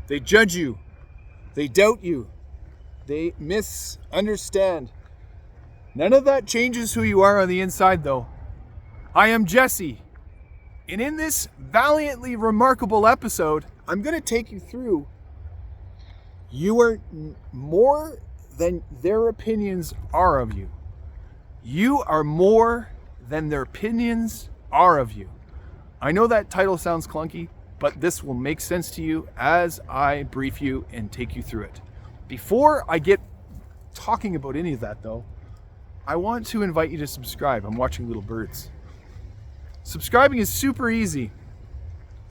They judge you. They doubt you. They misunderstand. None of that changes who you are on the inside, though. I am Jesse, and in this valiantly remarkable episode, I'm going to take you through you are more than their opinions are of you. You are more than their opinions are of you. I know that title sounds clunky, but this will make sense to you as I brief you and take you through it. Before I get talking about any of that, though, I want to invite you to subscribe. I'm watching little birds. Subscribing is super easy.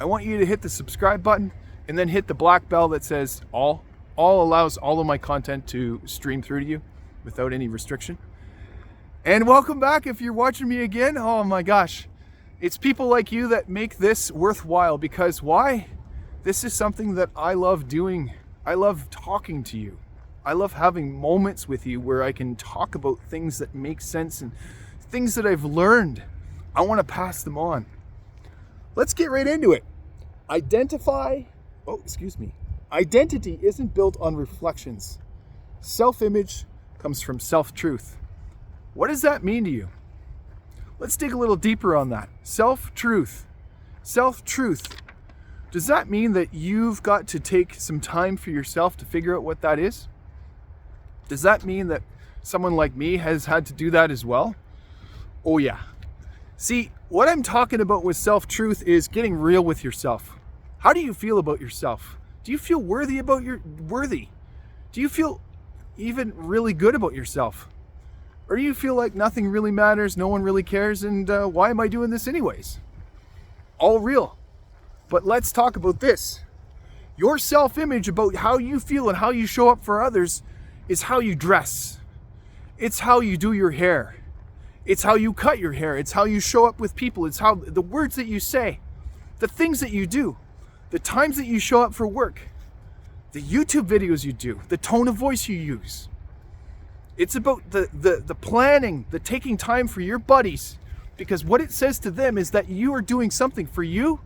I want you to hit the subscribe button and then hit the black bell that says all. All allows all of my content to stream through to you without any restriction. And welcome back if you're watching me again. Oh my gosh. It's people like you that make this worthwhile, because why? This is something that I love doing. I love talking to you. I love having moments with you where I can talk about things that make sense and things that I've learned. I want to pass them on. Let's get right into it. Identity isn't built on reflections. Self-image comes from self-truth. What does that mean to you? Let's dig a little deeper on that. Self-truth. Self-truth. Does that mean that you've got to take some time for yourself to figure out what that is? Does that mean that someone like me has had to do that as well? Oh yeah. See, what I'm talking about with self-truth is getting real with yourself. How do you feel about yourself? Do you feel worthy? Do you feel even really good about yourself? Or do you feel like nothing really matters, no one really cares, and why am I doing this anyways? All real. But let's talk about this. Your self-image about how you feel and how you show up for others is how you dress. It's how you do your hair. It's how you cut your hair. It's how you show up with people. It's how the words that you say, the things that you do, the times that you show up for work, the YouTube videos you do, the tone of voice you use. It's about the planning, the taking time for your buddies, because what it says to them is that you are doing something for you,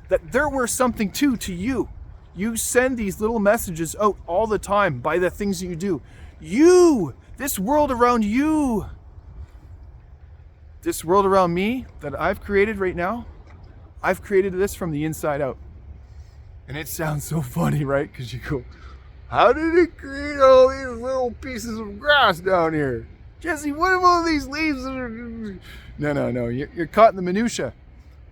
that they're worth something to you. You send these little messages out all the time by the things that you do. You, this world around you, this world around me that I've created right now, I've created this from the inside out. And it sounds so funny, right? Because you go, how did it create all these little pieces of grass down here? Jesse, what are all these leaves? No. You're caught in the minutia.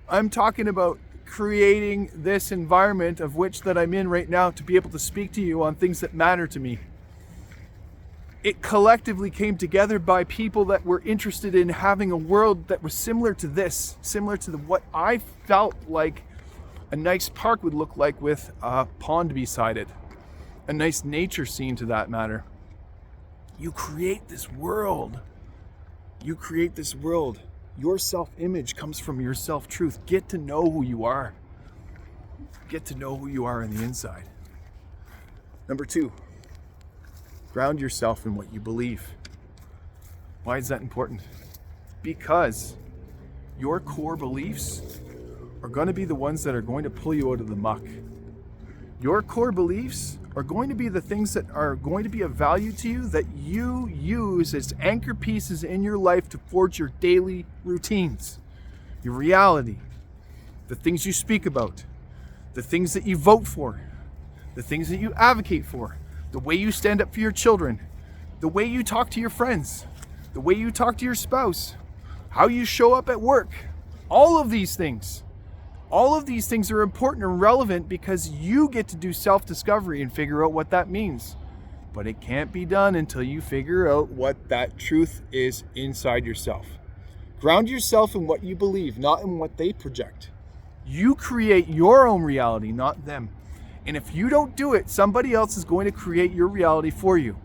I'm talking about creating this environment of which that I'm in right now to be able to speak to you on things that matter to me. It collectively came together by people that were interested in having a world that was similar to this, similar to what I felt like a nice park would look like with a pond beside it. A nice nature scene to that matter. You create this world. You create this world. Your self-image comes from your self-truth. Get to know who you are. Get to know who you are on the inside. Number 2, ground yourself in what you believe. Why is that important? Because your core beliefs are going to be the ones that are going to pull you out of the muck. Your core beliefs are going to be the things that are going to be of value to you, that you use as anchor pieces in your life to forge your daily routines, your reality, the things you speak about, the things that you vote for, the things that you advocate for, the way you stand up for your children, the way you talk to your friends, the way you talk to your spouse, how you show up at work. All of these things are important and relevant because you get to do self-discovery and figure out what that means. But it can't be done until you figure out what that truth is inside yourself. Ground yourself in what you believe, not in what they project. You create your own reality, not them. And if you don't do it, somebody else is going to create your reality for you.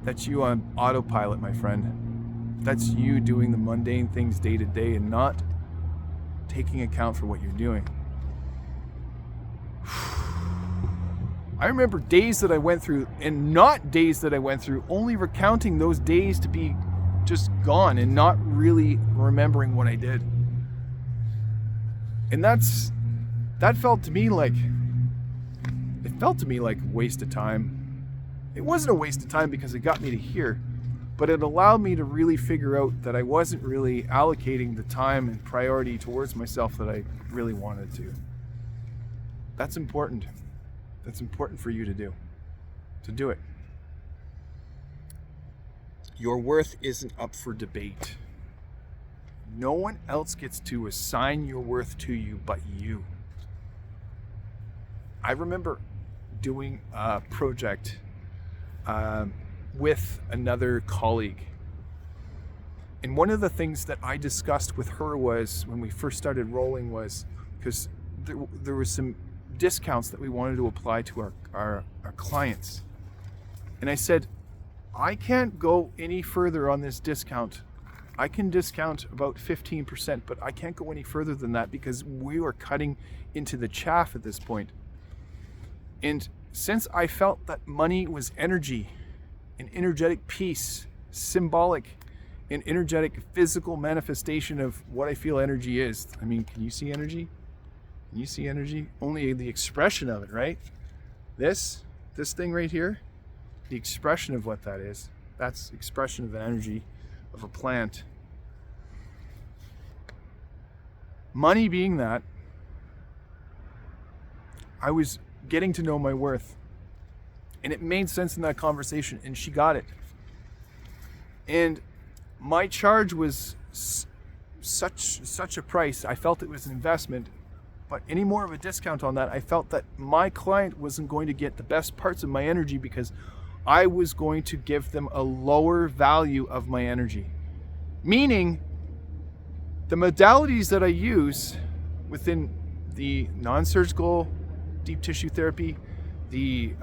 That's you on autopilot, my friend. That's you doing the mundane things day to day and not taking account for what you're doing. I remember days that I went through, and not days that I went through, only recounting those days to be just gone and not really remembering what I did. And that felt to me like, it felt to me like a waste of time. It wasn't a waste of time because it got me to here, but it allowed me to really figure out that I wasn't really allocating the time and priority towards myself that I really wanted to. That's important. That's important for you to do it. Your worth isn't up for debate. No one else gets to assign your worth to you but you. I remember doing a project with another colleague. And one of the things that I discussed with her was, when we first started rolling, was because there was some discounts that we wanted to apply to our clients. And I said, I can't go any further on this discount. I can discount about 15%, but I can't go any further than that because we were cutting into the chaff at this point. And since I felt that money was energy, an energetic piece, symbolic, an energetic physical manifestation of what I feel energy is. I mean, can you see energy? Can you see energy? Only the expression of it, right? This thing right here, the expression of what that is, that's expression of an energy of a plant. Money being that, I was getting to know my worth. And it made sense in that conversation, and she got it. And my charge was such a price. I felt it was an investment, but any more of a discount on that, I felt that my client wasn't going to get the best parts of my energy because I was going to give them a lower value of my energy. Meaning, the modalities that I use within the non-surgical deep tissue therapy, the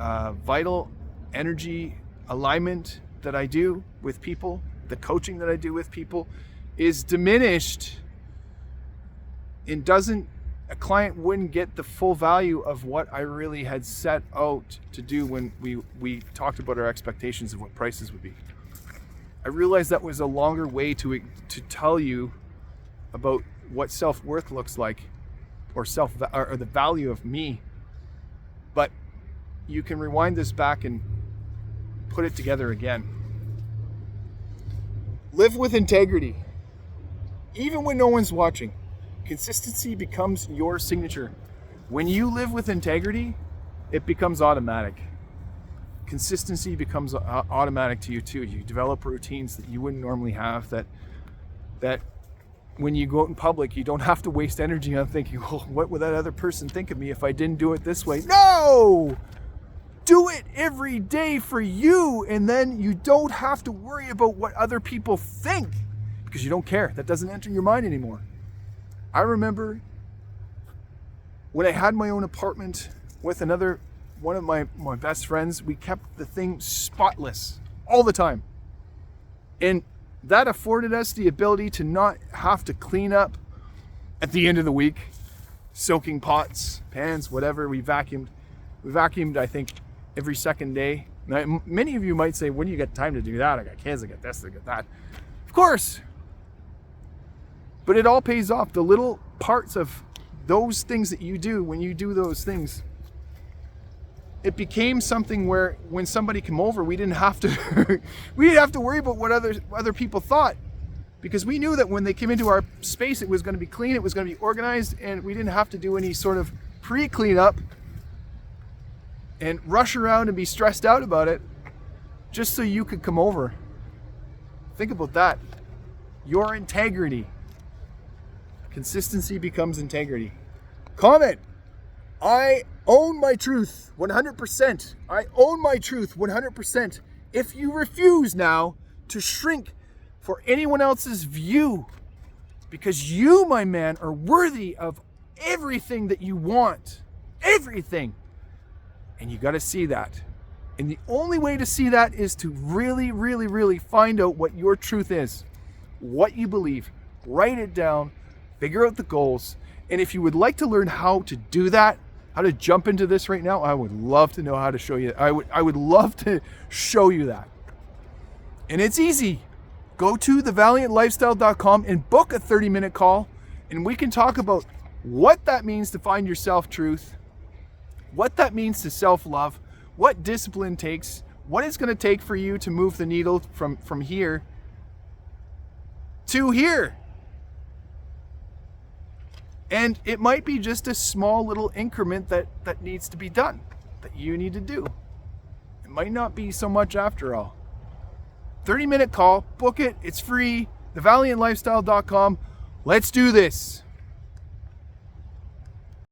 vital energy alignment that I do with people, the coaching that I do with people, is diminished and a client wouldn't get the full value of what I really had set out to do when we talked about our expectations of what prices would be. I realized that was a longer way to tell you about what self-worth looks like, or the value of me. But you can rewind this back and put it together again. Live with integrity. Even when no one's watching, consistency becomes your signature. When you live with integrity, it becomes automatic. Consistency becomes automatic to you too. You develop routines that you wouldn't normally have, that when you go out in public, you don't have to waste energy on thinking, oh, what would that other person think of me if I didn't do it this way? No! Do it every day for you, and then you don't have to worry about what other people think because you don't care. That doesn't enter your mind anymore. I remember when I had my own apartment with one of my best friends, we kept the thing spotless all the time. And that afforded us the ability to not have to clean up at the end of the week, soaking pots, pans, whatever. We vacuumed, I think, every second day. Now, many of you might say, when do you get time to do that? I got kids, I got this, I got that. Of course. But it all pays off. The little parts of those things that you do, when you do those things, it became something where when somebody came over, we didn't have to worry about what other people thought, because we knew that when they came into our space, it was going to be clean, it was going to be organized, and we didn't have to do any sort of pre-cleanup and rush around and be stressed out about it just so you could come over. Think about that. Your integrity. Consistency becomes integrity. Comment. I own my truth 100%. I own my truth 100%. If you refuse now to shrink for anyone else's view, because you, my man, are worthy of everything that you want. Everything. And you got to see that. And the only way to see that is to really, really, really find out what your truth is, what you believe. Write it down, figure out the goals. And if you would like to learn how to do that, how to jump into this right now, I would love to know how to show you. I would love to show you that. And it's easy. Go to thevaliantlifestyle.com and book a 30-minute call, and we can talk about what that means to find your self-truth, what that means to self-love, what discipline takes, what it's going to take for you to move the needle from here to here. And it might be just a small little increment that needs to be done, that you need to do. It might not be so much after all. 30-minute call, book it, it's free, thevaliantlifestyle.com. Let's do this.